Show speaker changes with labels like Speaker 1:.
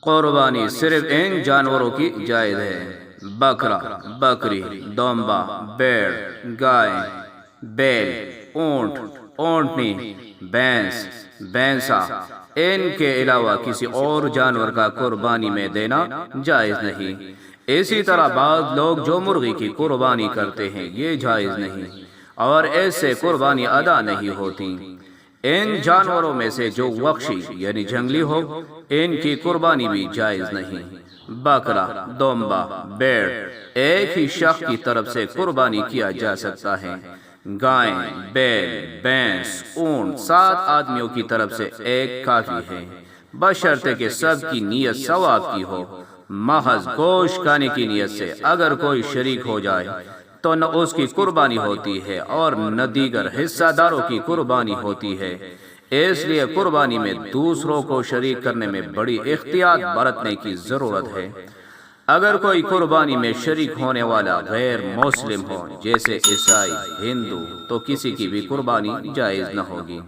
Speaker 1: قربانی صرف ان جانوروں کی جائز ہے: بکرا، بکری، دومبا، بیڑ، گائے، بیل، اونٹ، اونٹنی، بھینس، بھینسا۔ ان کے علاوہ کسی اور جانور کا قربانی میں دینا جائز نہیں۔ اسی طرح بعض لوگ جو مرغی کی قربانی کرتے ہیں یہ جائز نہیں، اور اس سے قربانی ادا نہیں ہوتی۔ ان جانوروں میں سے جو وحشی یعنی جنگلی ہو ان کی قربانی بھی جائز نہیں۔ بکرا، دومبا، بیڑ ایک ہی شخص کی طرف سے قربانی کیا جا سکتا ہے۔ گائے، بیل، بھینس، اونٹ 7 آدمیوں کی طرف سے ایک کافی ہے، بشرطے کہ سب کی نیت ثواب کی ہو۔ محض گوشت کھانے کی نیت سے اگر کوئی شریک ہو جائے تو نہ اس کی قربانی ہوتی ہے اور نہ دیگر حصہ داروں کی قربانی ہوتی ہے۔ اس لیے قربانی میں دوسروں کو شریک کرنے میں بڑی احتیاط برتنے کی ضرورت ہے۔ اگر کوئی قربانی میں شریک ہونے والا غیر مسلم ہو جیسے عیسائی، ہندو، تو کسی کی بھی قربانی جائز نہ ہوگی۔